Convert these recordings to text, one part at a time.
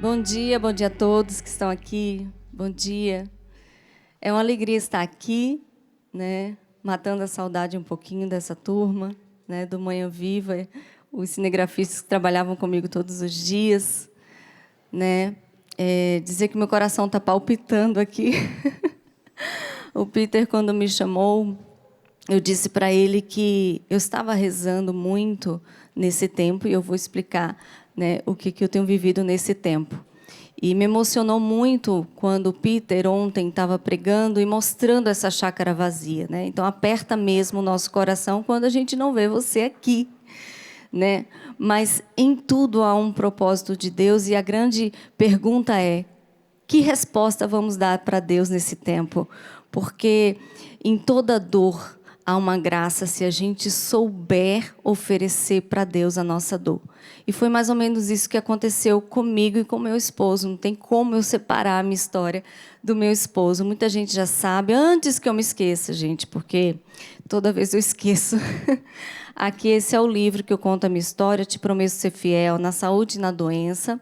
Bom dia a todos que estão aqui. Bom dia. É uma alegria estar aqui, né? Matando a saudade um pouquinho dessa turma, né? Do Manhã Viva, os cinegrafistas que trabalhavam comigo todos os dias, né? Dizer que meu coração está palpitando aqui. O Peter, quando me chamou, eu disse para ele que eu estava rezando muito nesse tempo, e eu vou explicar, né, o que eu tenho vivido nesse tempo. E me emocionou muito quando o Peter ontem estava pregando e mostrando essa chácara vazia, né? Então aperta mesmo o nosso coração quando a gente não vê você aqui, né? Mas em tudo há um propósito de Deus, e a grande pergunta é: que resposta vamos dar para Deus nesse tempo? Porque em toda dor há uma graça se a gente souber oferecer para Deus a nossa dor. E foi mais ou menos isso que aconteceu comigo e com meu esposo. Não tem como eu separar a minha história do meu esposo. Muita gente já sabe, antes que eu me esqueça, gente, porque toda vez eu esqueço. Aqui, esse é o livro que eu conto a minha história, Te Prometo Ser Fiel, na saúde e na doença.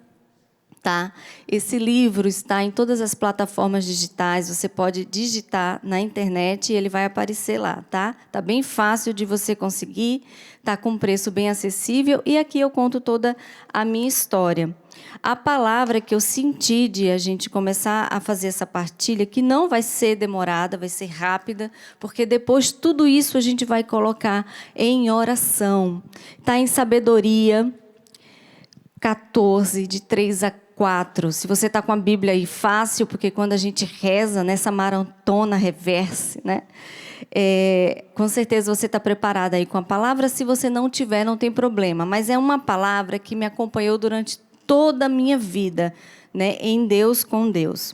Tá? Esse livro está em todas as plataformas digitais. Você pode digitar na internet e ele vai aparecer lá, tá? Tá bem fácil de você conseguir, tá com um preço bem acessível, e aqui eu conto toda a minha história. A palavra que eu senti de a gente começar a fazer essa partilha, que não vai ser demorada, vai ser rápida, porque depois tudo isso a gente vai colocar em oração. Tá em Sabedoria 14, de 3 a 4. Se você está com a Bíblia aí, fácil, porque quando a gente reza nessa maratona reverse, né? Com certeza você está preparada aí com a palavra. Se você não tiver, não tem problema. Mas é uma palavra que me acompanhou durante toda a minha vida, né? Em Deus, com Deus.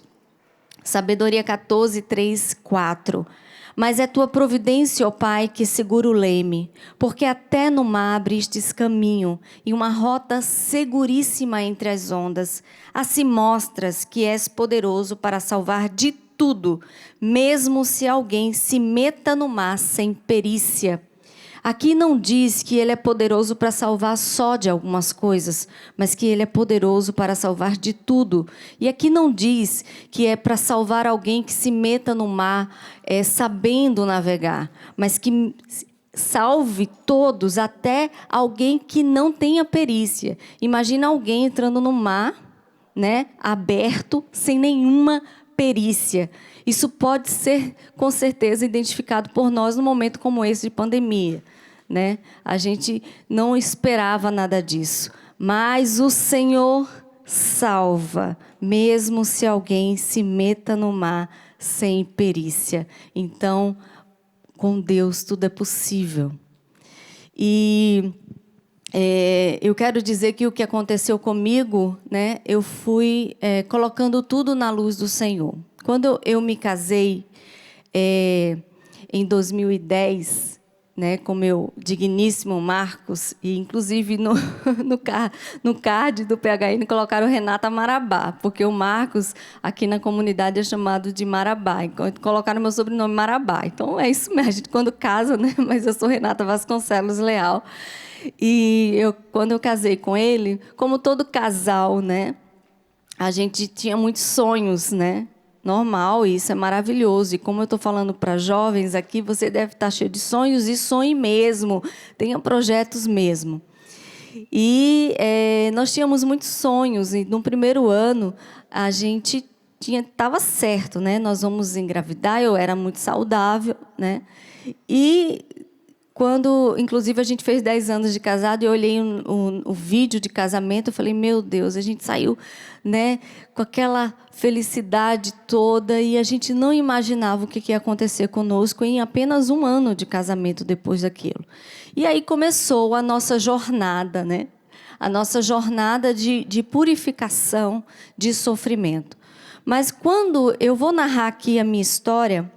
Sabedoria 14, 3, 4. Mas é tua providência, ó Pai, que segura o leme, porque até no mar abristes caminho e uma rota seguríssima entre as ondas. Assim mostras que és poderoso para salvar de tudo, mesmo se alguém se meta no mar sem perícia. Aqui não diz que ele é poderoso para salvar só de algumas coisas, mas que ele é poderoso para salvar de tudo. E aqui não diz que é para salvar alguém que se meta no mar sabendo navegar, mas que salve todos, até alguém que não tenha perícia. Imagina alguém entrando no mar, né, aberto, sem nenhuma perícia. Isso pode ser, com certeza, identificado por nós num momento como esse de pandemia, né? A gente não esperava nada disso. Mas o Senhor salva, mesmo se alguém se meta no mar sem perícia. Então, com Deus tudo é possível. E eu quero dizer que o que aconteceu comigo, né, eu fui colocando tudo na luz do Senhor. Quando eu me casei em 2010, né, com meu digníssimo Marcos, e inclusive no card do PHN colocaram Renata Marabá, porque o Marcos aqui na comunidade é chamado de Marabá, então colocaram meu sobrenome Marabá. Então é isso mesmo, a gente quando casa, né, mas eu sou Renata Vasconcelos Leal. E quando eu casei com ele, como todo casal, né, a gente tinha muitos sonhos, né? Normal, isso é maravilhoso. E como eu estou falando para jovens aqui, você deve estar cheio de sonhos, e sonhe mesmo, tenha projetos mesmo. E nós tínhamos muitos sonhos, e no primeiro ano a gente estava certo, né? Nós vamos engravidar, eu era muito saudável, né? E quando, inclusive, a gente fez 10 anos de casado, e eu olhei o vídeo de casamento, eu falei, meu Deus, a gente saiu, né, com aquela felicidade toda, e a gente não imaginava o que ia acontecer conosco em apenas um ano de casamento depois daquilo. E aí começou a nossa jornada, né? A nossa jornada de purificação, de sofrimento. Mas quando eu vou narrar aqui a minha história,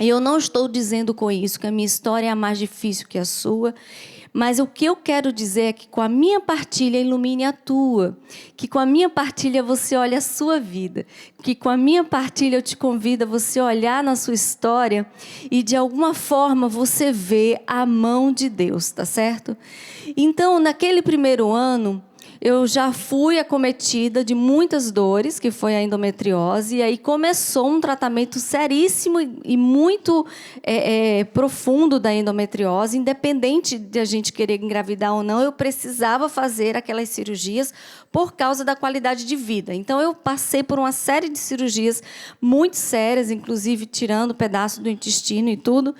e eu não estou dizendo com isso que a minha história é a mais difícil que a sua, mas o que eu quero dizer é que com a minha partilha ilumine a tua, que com a minha partilha você olhe a sua vida, que com a minha partilha eu te convido a você olhar na sua história e de alguma forma você vê a mão de Deus, tá certo? Então, naquele primeiro ano, eu já fui acometida de muitas dores, que foi a endometriose, e aí começou um tratamento seríssimo e muito profundo da endometriose. Independente de a gente querer engravidar ou não, eu precisava fazer aquelas cirurgias por causa da qualidade de vida. Então, eu passei por uma série de cirurgias muito sérias, inclusive tirando pedaço do intestino e tudo.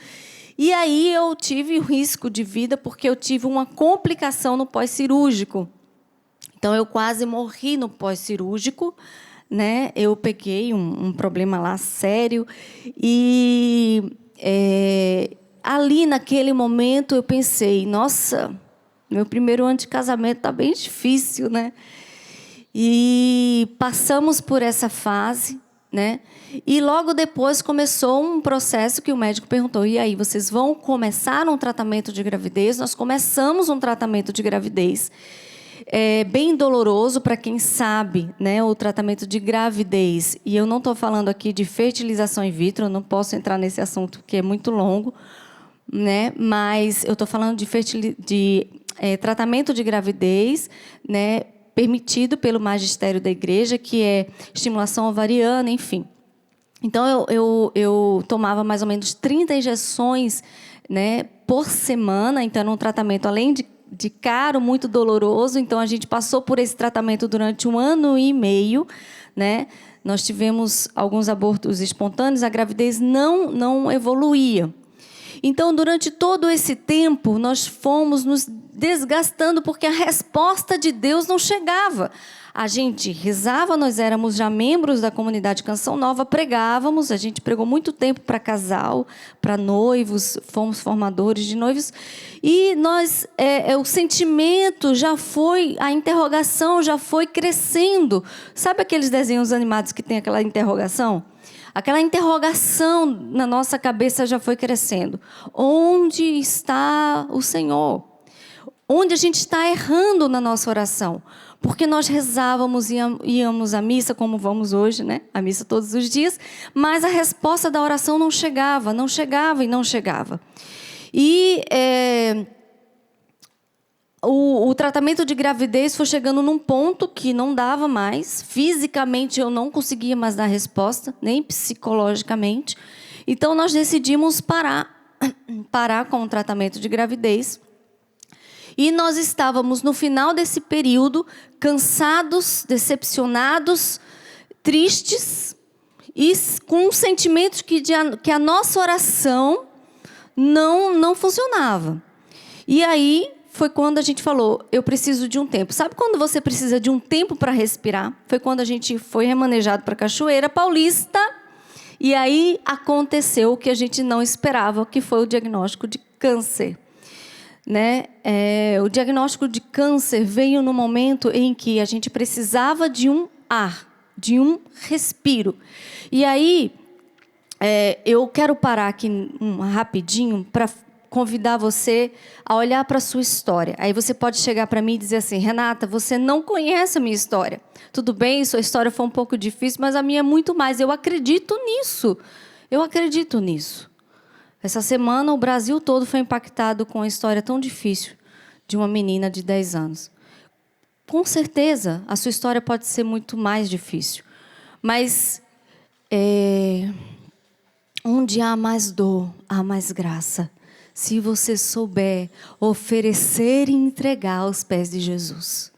E aí eu tive o risco de vida porque eu tive uma complicação no pós-cirúrgico. Então, eu quase morri no pós-cirúrgico, né? Eu peguei um problema lá sério. E ali, naquele momento, eu pensei, nossa, meu primeiro ano de casamento está bem difícil, né? E passamos por essa fase, né? E logo depois começou um processo que o médico perguntou, e aí, vocês vão começar um tratamento de gravidez? Nós começamos um tratamento de gravidez. É bem doloroso para quem sabe, né, o tratamento de gravidez. E eu não estou falando aqui de fertilização in vitro, eu não posso entrar nesse assunto porque é muito longo, né? Mas eu estou falando de tratamento de gravidez, né, permitido pelo magistério da igreja, que é estimulação ovariana, enfim. Então, eu tomava mais ou menos 30 injeções, né, por semana. Então, era um tratamento, além de caro, muito doloroso. Então, a gente passou por esse tratamento durante 1 ano e meio, né? Nós tivemos alguns abortos espontâneos, a gravidez não evoluía. Então, durante todo esse tempo, nós fomos nos desgastando porque a resposta de Deus não chegava. A gente rezava, nós éramos já membros da comunidade Canção Nova, pregávamos, a gente pregou muito tempo para casal, para noivos, fomos formadores de noivos, e nós, o sentimento já foi, a interrogação já foi crescendo. Sabe aqueles desenhos animados que tem aquela interrogação? Aquela interrogação na nossa cabeça já foi crescendo. Onde está o Senhor? Onde a gente está errando na nossa oração? Porque nós rezávamos e íamos à missa, como vamos hoje, né? À missa todos os dias, mas a resposta da oração não chegava. E o tratamento de gravidez foi chegando num ponto que não dava mais. Fisicamente eu não conseguia mais dar resposta, nem psicologicamente. Então nós decidimos parar com o tratamento de gravidez. E nós estávamos no final desse período, cansados, decepcionados, tristes, e com sentimentos que a nossa oração não funcionava. E aí foi quando a gente falou, eu preciso de um tempo. Sabe quando você precisa de um tempo para respirar? Foi quando a gente foi remanejado para Cachoeira Paulista, e aí aconteceu o que a gente não esperava, que foi o diagnóstico de câncer. Né? O diagnóstico de câncer veio no momento em que a gente precisava de um ar, de um respiro. E aí, eu quero parar aqui rapidinho para convidar você a olhar para a sua história. Aí você pode chegar para mim e dizer assim, Renata, você não conhece a minha história. Tudo bem, sua história foi um pouco difícil, mas a minha é muito mais. Eu acredito nisso. Essa semana, o Brasil todo foi impactado com uma história tão difícil de uma menina de 10 anos. Com certeza, a sua história pode ser muito mais difícil. Mas, onde há mais dor, há mais graça. Se você souber oferecer e entregar aos pés de Jesus.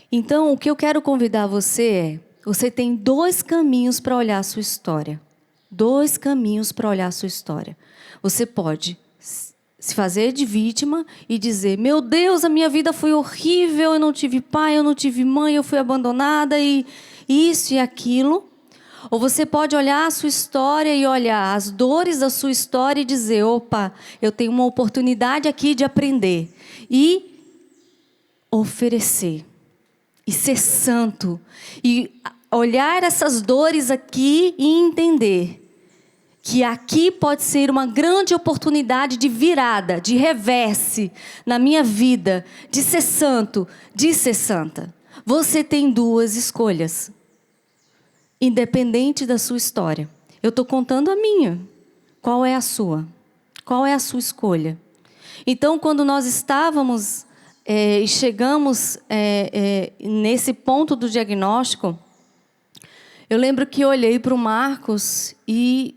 Então, o que eu quero convidar você você tem 2 caminhos para olhar a sua história. 2 caminhos para olhar a sua história. Você pode se fazer de vítima e dizer, meu Deus, a minha vida foi horrível, eu não tive pai, eu não tive mãe, eu fui abandonada e isso e aquilo. Ou você pode olhar a sua história e olhar as dores da sua história e dizer, opa, eu tenho uma oportunidade aqui de aprender. E oferecer. E ser santo. E olhar essas dores aqui e entender que aqui pode ser uma grande oportunidade de virada, de reverse na minha vida, de ser santo, de ser santa. Você tem 2 escolhas, independente da sua história. Eu estou contando a minha. Qual é a sua? Qual é a sua escolha? Então, quando nós estávamos e chegamos nesse ponto do diagnóstico, eu lembro que eu olhei para o Marcos e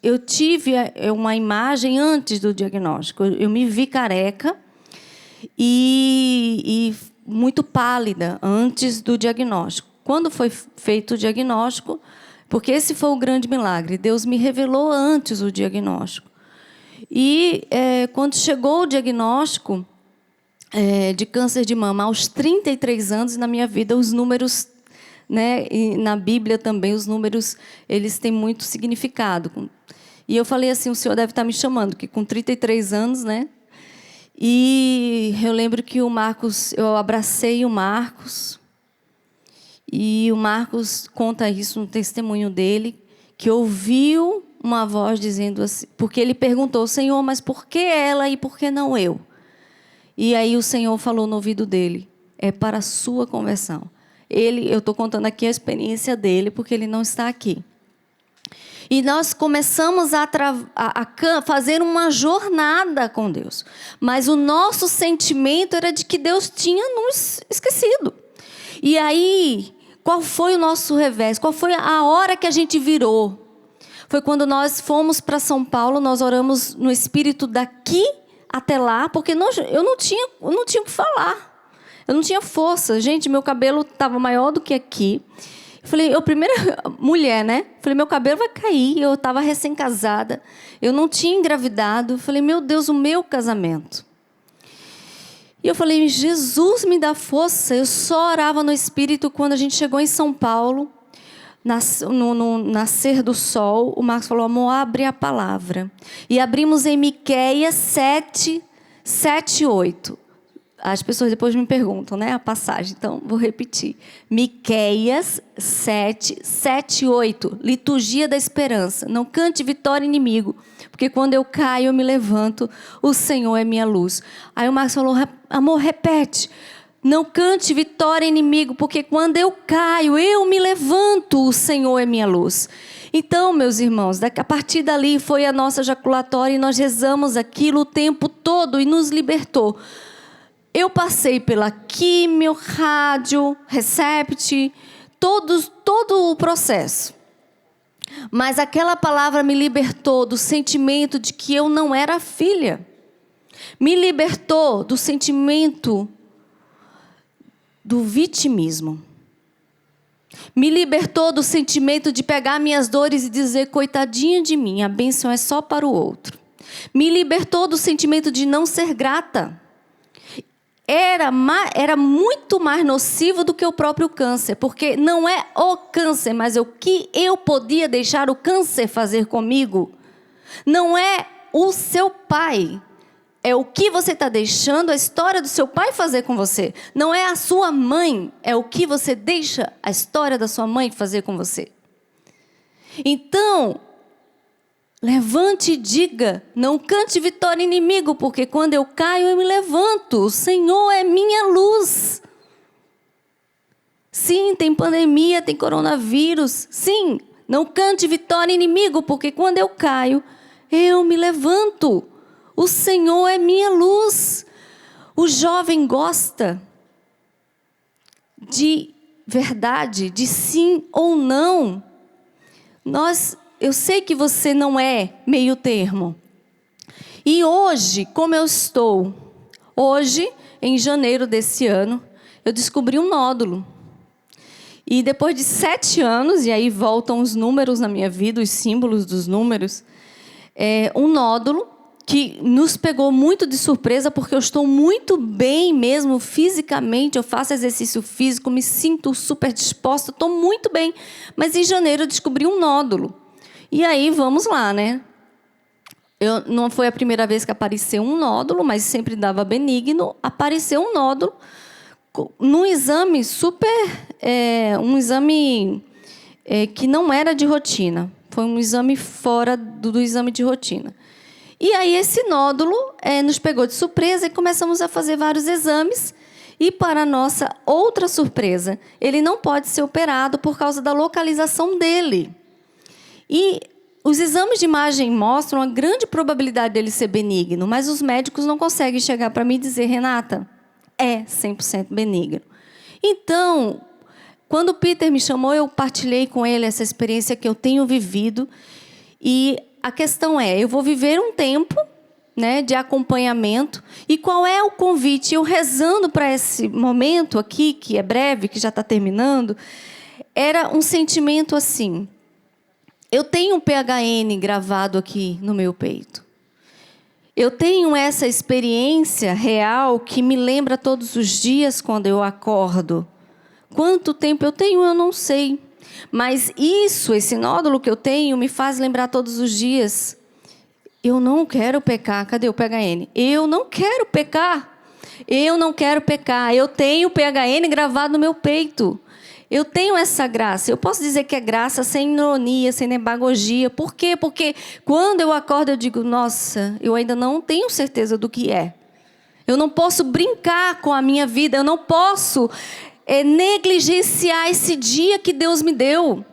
eu tive uma imagem antes do diagnóstico. Eu me vi careca e muito pálida antes do diagnóstico. Quando foi feito o diagnóstico, porque esse foi o grande milagre, Deus me revelou antes o diagnóstico. E quando chegou o diagnóstico de câncer de mama aos 33 anos, na minha vida, os números, né, e na Bíblia também, os números, eles têm muito significado. E eu falei assim, o Senhor deve estar me chamando, que com 33 anos, né? E eu lembro que o Marcos, eu abracei o Marcos, e o Marcos conta isso no testemunho dele, que ouviu uma voz dizendo assim, porque ele perguntou, Senhor, mas por que ela e por que não eu? E aí o Senhor falou no ouvido dele, é para a sua conversão. Eu estou contando aqui a experiência dele, porque ele não está aqui. E nós começamos a fazer uma jornada com Deus. Mas o nosso sentimento era de que Deus tinha nos esquecido. E aí, qual foi o nosso revés? Qual foi a hora que a gente virou? Foi quando nós fomos para São Paulo, nós oramos no Espírito daqui até lá, porque eu não tinha o que falar. Eu não tinha força. Gente, meu cabelo estava maior do que aqui. Eu falei, eu primeira mulher, né? Falei, meu cabelo vai cair. Eu estava recém-casada. Eu não tinha engravidado. Eu falei, meu Deus, o meu casamento. E eu falei, Jesus, me dá força. Eu só orava no Espírito quando a gente chegou em São Paulo. No nascer do sol, o Marcos falou, amor, abre a palavra. E abrimos em Miqueias 7, 8. As pessoas depois me perguntam, né, a passagem, então vou repetir. Miqueias 7, 8. Liturgia da esperança. Não cante vitória inimigo, porque quando eu caio eu me levanto, o Senhor é minha luz. Aí o Marcos falou, amor, repete. Não cante vitória inimigo, porque quando eu caio, eu me levanto, o Senhor é minha luz. Então, meus irmãos, a partir dali foi a nossa jaculatória e nós rezamos aquilo o tempo todo e nos libertou. Eu passei pela químio, rádio, recept, todo o processo. Mas aquela palavra me libertou do sentimento de que eu não era filha. Me libertou do sentimento do vitimismo. Me libertou do sentimento de pegar minhas dores e dizer, coitadinha de mim, a bênção é só para o outro. Me libertou do sentimento de não ser grata. Era muito mais nocivo do que o próprio câncer, porque não é o câncer, mas é o que eu podia deixar o câncer fazer comigo. Não é o seu pai, é o que você está deixando a história do seu pai fazer com você. Não é a sua mãe, é o que você deixa a história da sua mãe fazer com você. Então, levante e diga, não cante vitória inimigo, porque quando eu caio eu me levanto, o Senhor é minha luz. Sim, tem pandemia, tem coronavírus, sim, não cante vitória inimigo, porque quando eu caio, eu me levanto, o Senhor é minha luz. O jovem gosta de verdade, de sim ou não. Eu sei que você não é meio termo. E hoje, como eu estou, hoje, em janeiro desse ano, eu descobri um nódulo. E depois de 7 anos, e aí voltam os números na minha vida, os símbolos dos números, um nódulo que nos pegou muito de surpresa, porque eu estou muito bem mesmo fisicamente, eu faço exercício físico, me sinto super disposta, estou muito bem. Mas em janeiro eu descobri um nódulo. E aí, vamos lá, né? Não foi a primeira vez que apareceu um nódulo, mas sempre dava benigno. Apareceu um nódulo num exame um exame que não era de rotina. Foi um exame fora do exame de rotina. E aí esse nódulo nos pegou de surpresa e começamos a fazer vários exames. E para nossa outra surpresa, ele não pode ser operado por causa da localização dele. E os exames de imagem mostram a grande probabilidade dele ser benigno, mas os médicos não conseguem chegar para mim e dizer, Renata, é 100% benigno. Então, quando o Peter me chamou, eu partilhei com ele essa experiência que eu tenho vivido. E a questão é, eu vou viver um tempo, né, de acompanhamento. E qual é o convite? Eu rezando para esse momento aqui, que é breve, que já está terminando, era um sentimento assim. Eu tenho um PHN gravado aqui no meu peito. Eu tenho essa experiência real que me lembra todos os dias quando eu acordo. Quanto tempo eu tenho, eu não sei. Mas esse nódulo que eu tenho, me faz lembrar todos os dias. Eu não quero pecar. Cadê o PHN? Eu não quero pecar. Eu não quero pecar. Eu tenho o PHN gravado no meu peito. Eu tenho essa graça. Eu posso dizer que é graça sem ironia, sem demagogia. Por quê? Porque quando eu acordo, eu digo, nossa, eu ainda não tenho certeza do que é. Eu não posso brincar com a minha vida. Eu não posso negligenciar esse dia que Deus me deu.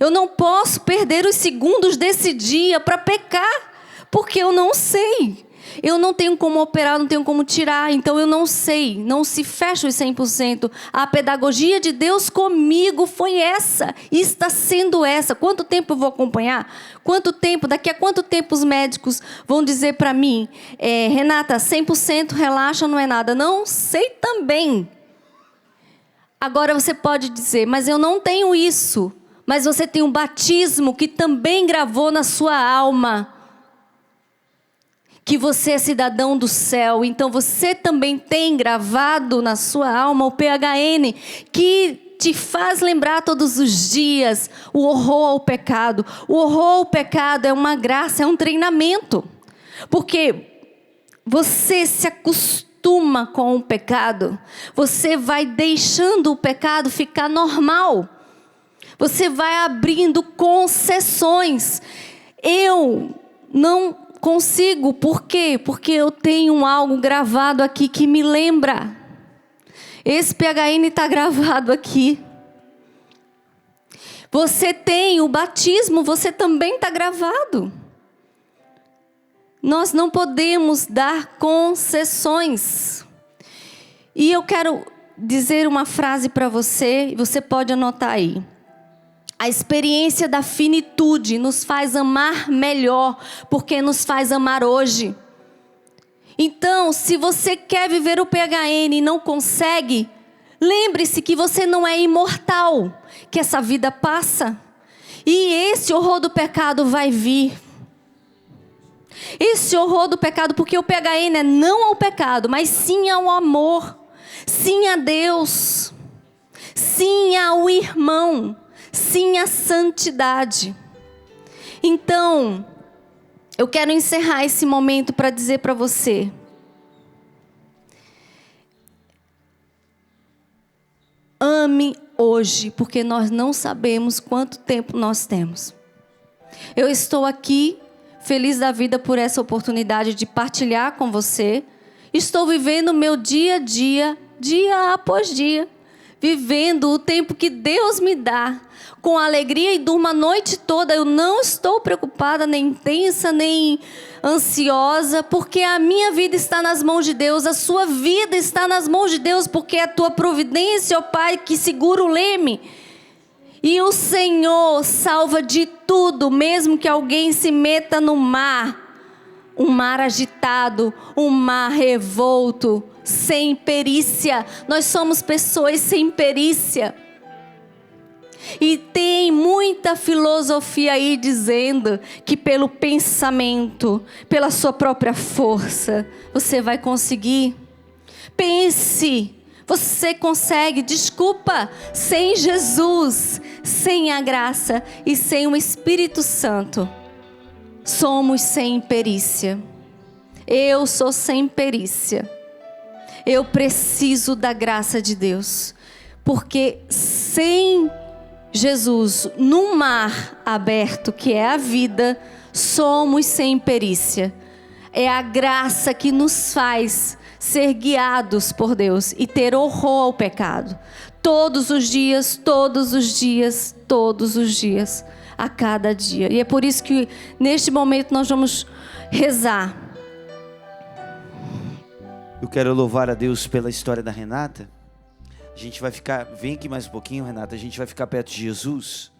Eu não posso perder os segundos desse dia para pecar, porque eu não sei. Eu não tenho como operar, não tenho como tirar, então eu não sei, não se fecha os 100%. A pedagogia de Deus comigo foi essa, e está sendo essa. Quanto tempo eu vou acompanhar? Quanto tempo? Daqui a quanto tempo os médicos vão dizer para mim, Renata, 100% relaxa, não é nada? Não sei também. Agora você pode dizer, mas eu não tenho isso. Mas você tem um batismo que também gravou na sua alma. Que você é cidadão do céu. Então você também tem gravado na sua alma o PHN. Que te faz lembrar todos os dias o horror ao pecado. O horror ao pecado é uma graça, é um treinamento. Porque você se acostuma com o pecado. Você vai deixando o pecado ficar normal. Você vai abrindo concessões. Eu não consigo. Por quê? Porque eu tenho algo gravado aqui que me lembra. Esse PHN está gravado aqui. Você tem o batismo, você também está gravado. Nós não podemos dar concessões. E eu quero dizer uma frase para você, e você pode anotar aí. A experiência da finitude nos faz amar melhor, porque nos faz amar hoje. Então, se você quer viver o PHN e não consegue, lembre-se que você não é imortal, que essa vida passa. E esse horror do pecado vai vir. Esse horror do pecado, porque o PHN é não ao pecado, mas sim ao amor, sim a Deus, sim ao irmão. Sim, a santidade. Então, eu quero encerrar esse momento para dizer para você. Ame hoje, porque nós não sabemos quanto tempo nós temos. Eu estou aqui, feliz da vida por essa oportunidade de partilhar com você. Estou vivendo o meu dia a dia, dia após dia. Vivendo o tempo que Deus me dá, com alegria, e durmo a noite toda. Eu não estou preocupada, nem tensa, nem ansiosa, porque a minha vida está nas mãos de Deus, a sua vida está nas mãos de Deus, porque é a tua providência, ó Pai, que segura o leme. E o Senhor salva de tudo, mesmo que alguém se meta no mar, um mar agitado, um mar revolto, sem perícia. Nós somos pessoas sem perícia. E tem muita filosofia aí dizendo que pelo pensamento, pela sua própria força, você vai conseguir. Pense, você consegue. Desculpa, sem Jesus, sem a graça e sem o Espírito Santo, somos sem perícia. Eu sou sem perícia. Eu preciso da graça de Deus, porque sem Jesus, num mar aberto que é a vida, somos sem perícia. É a graça que nos faz ser guiados por Deus e ter horror ao pecado. Todos os dias, todos os dias, todos os dias. a cada dia. E é por isso que neste momento nós vamos rezar. Eu quero louvar a Deus pela história da Renata. A gente vai ficar, vem aqui mais um pouquinho, Renata, a gente vai ficar perto de Jesus.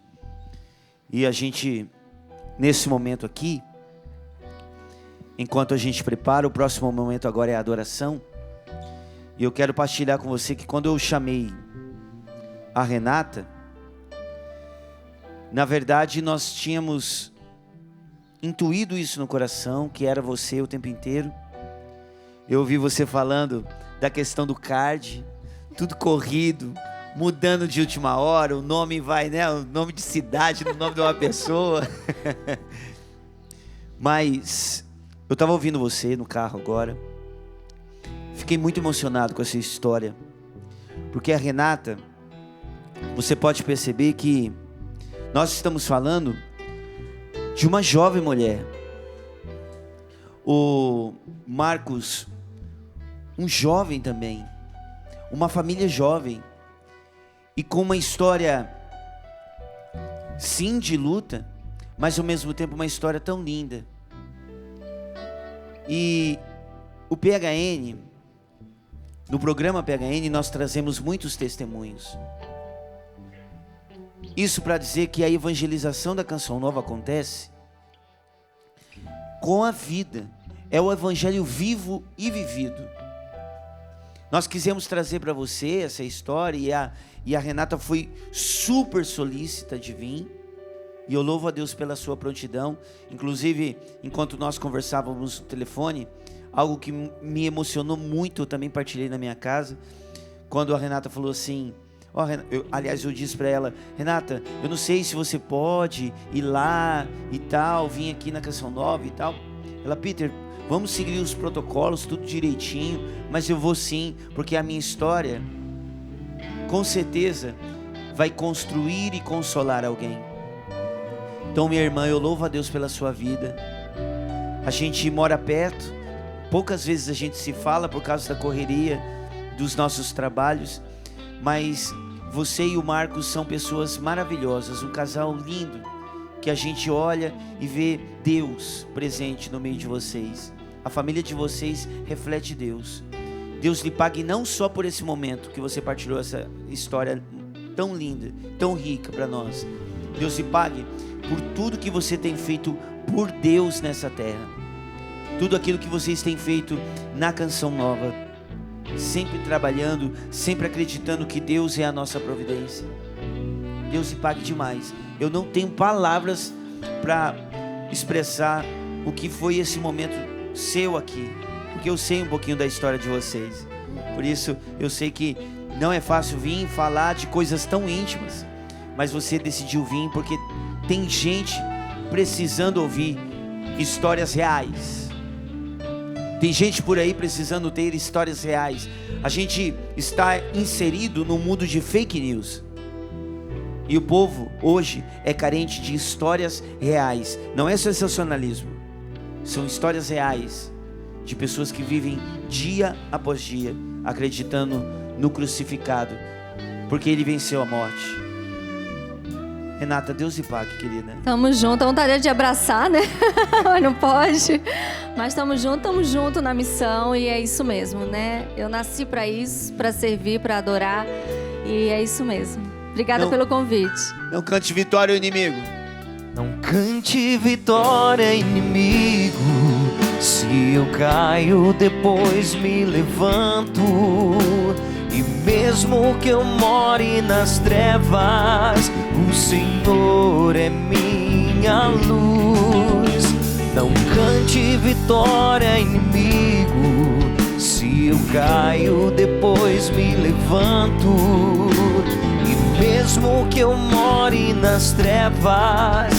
E a gente, nesse momento aqui, enquanto a gente prepara, o próximo momento agora é a adoração. E eu quero partilhar com você que quando eu chamei a Renata, na verdade nós tínhamos intuído isso no coração, que era você o tempo inteiro. Eu ouvi você falando da questão do card, tudo corrido, mudando de última hora, o nome vai, né? O nome de cidade, no nome de uma pessoa. Mas eu estava ouvindo você no carro agora. Fiquei muito emocionado com essa história. Porque a Renata, você pode perceber que nós estamos falando de uma jovem mulher. O Marcos, um jovem também, uma família jovem, e com uma história, sim, de luta, mas ao mesmo tempo uma história tão linda. E o PHN, no programa PHN, nós trazemos muitos testemunhos. Isso para dizer que a evangelização da Canção Nova acontece com a vida, é o evangelho vivo e vivido. Nós quisemos trazer para você essa história e a Renata foi super solícita de vir. E eu louvo a Deus pela sua prontidão. Inclusive, enquanto nós conversávamos no telefone, algo que me emocionou muito, eu também partilhei na minha casa. Quando a Renata falou assim, aliás, eu disse para ela, Renata, eu não sei se você pode ir lá e tal, vir aqui na Canção Nova e tal. Ela, Peter, vamos seguir os protocolos, tudo direitinho, mas eu vou sim, porque a minha história, com certeza, vai construir e consolar alguém. Então, minha irmã, eu louvo a Deus pela sua vida. A gente mora perto, poucas vezes a gente se fala por causa da correria dos nossos trabalhos, mas você e o Marcos são pessoas maravilhosas, um casal lindo, que a gente olha e vê Deus presente no meio de vocês. A família de vocês reflete Deus. Deus lhe pague não só por esse momento que você partilhou essa história tão linda, tão rica para nós. Deus lhe pague por tudo que você tem feito por Deus nessa terra. Tudo aquilo que vocês têm feito na Canção Nova. Sempre trabalhando, sempre acreditando que Deus é a nossa providência. Deus lhe pague demais. Eu não tenho palavras para expressar o que foi esse momento seu aqui, porque eu sei um pouquinho da história de vocês. Por isso eu sei que não é fácil vir falar de coisas tão íntimas, mas você decidiu vir porque tem gente precisando ouvir histórias reais. Tem gente por aí precisando ter histórias reais. A gente está inserido no mundo de fake news. E o povo hoje é carente de histórias reais. Não é sensacionalismo. São histórias reais de pessoas que vivem dia após dia acreditando no crucificado, porque ele venceu a morte. Renata, Deus lhe pague, querida. Tamo junto, a vontade de abraçar, né? Mas não pode. Mas tamo junto na missão e é isso mesmo, né? Eu nasci para isso, para servir, para adorar e é isso mesmo. Obrigada pelo convite. Não cante vitória, inimigo. Não cante vitória, inimigo. Se eu caio, depois me levanto. E mesmo que eu more nas trevas, o Senhor é minha luz. Não cante vitória, inimigo. Se eu caio, depois me levanto. E mesmo que eu more nas trevas,